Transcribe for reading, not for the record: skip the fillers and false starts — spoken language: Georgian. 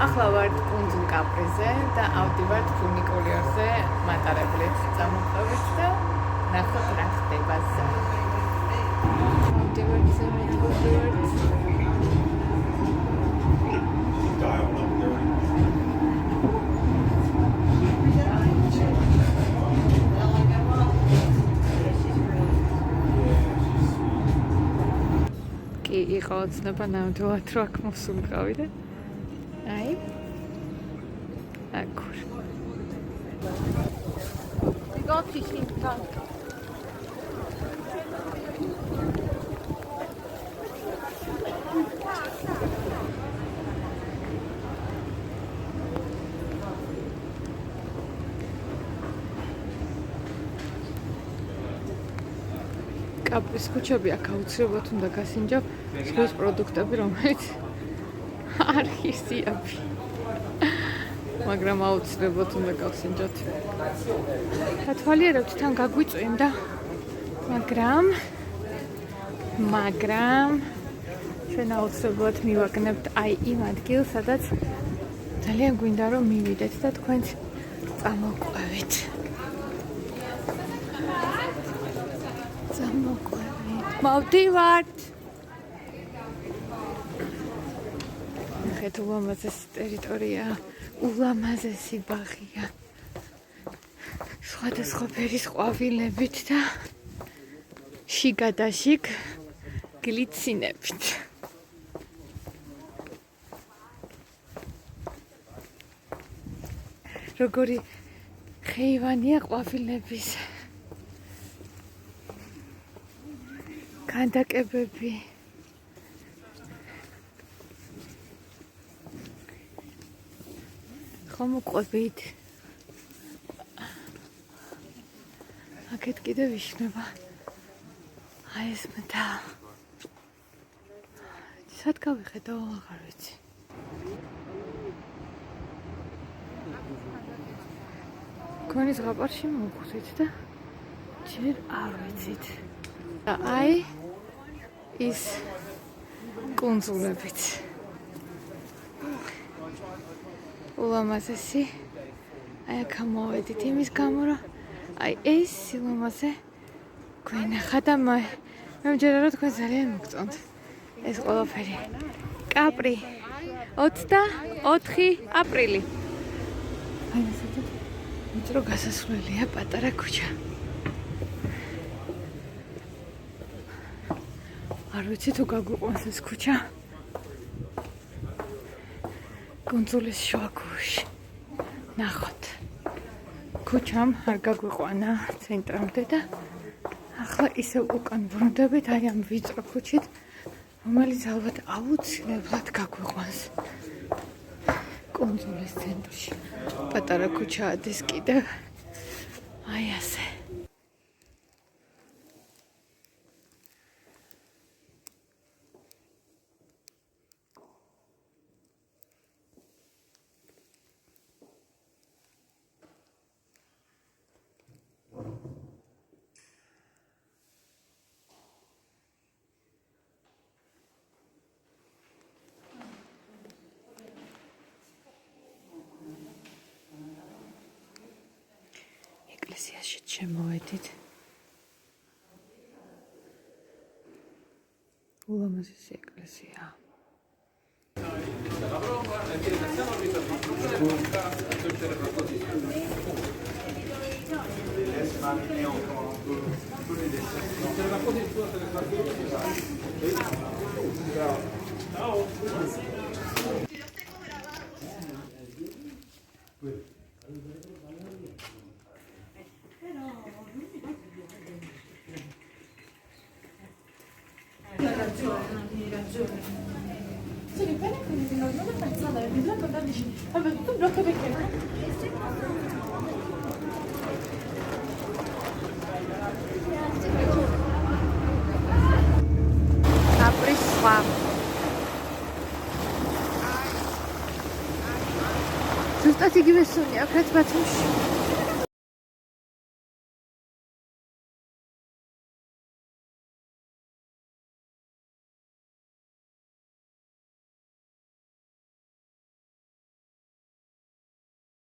ახლა ვარ კუნძულ კაპრიზე და ავდივართ ფუნიკულიორზე მატარებლით წამოყვებით და ნახოთ რა ხდება ზე. ავდივართ ზე კი იყო ცნება ნამდვილად რომ აქ მოსულიყავი და აი აქ გიგოთიშინკა კაპრის ქუჩები აქ აუცილებლად უნდა გასინჯო ზღვის პროდუქტები, რომელიც არ ისიაფი. მაგრამ აუცილებლად უნდა გავსინჯოთ. თვალიერებთ თან გაგვიწვიმდა. მაგრამ ჩვენ აუცილებლად მივაგნებთ აი იმ ადგილს, სადაც ძალიან გვინდა რომ მივიდეთ და თქვენც წამოყვებით. მოვდივართ. ნახეთ, ულამაზესი ტერიტორია, ულამაზესი ბაღია. სხვადასხვა ფერის ყვავილებით და შიგადაშიგ გლიცინებით. როგორი ხეივანია ყვავილების კანდაკებები. ხომ უყვებით. აქეთ კიდევ იშნება. აი ეს მთა. სად გავიხედო, აღარ ვიცი. ქონის ზღაპარში მოვხვდით და ჯერ არ ვიცით. აი ის კუნძულებიც. ულამაზესი. აი აქ მოვედით იმის გამო, რომ აი ეს ულამაზე გვენახა და მე მჯერა რომ თქვენ ძალიან მოგწონთ ეს ყველაფერი. კაპრი 24 აპრილი. აი ესეთი მეტრო გასასვლელია პატარა ქუჩა. არ ვიცი თუ გაგვიყვანს ეს ქუჩა. კუნძულის შუაგულში. ნახოთ. ქუჩამ არ გაგვიყვანა ცენტრამდე და ახლა ისევ უკან ბრუნდებით აი ამ ვიწრო ქუჩით, რომელიც ალბათ აუცილებლად გაგვიყვანს კუნძულის ცენტრში. პატარა ქუჩა ადის კიდევ. აი ასე. ეკლესიაში შემოვედით. ულამაზესი ეკლესია. Καπρίς სხვა. ზუსტად იგივე სუნი აქაც ბათუმში.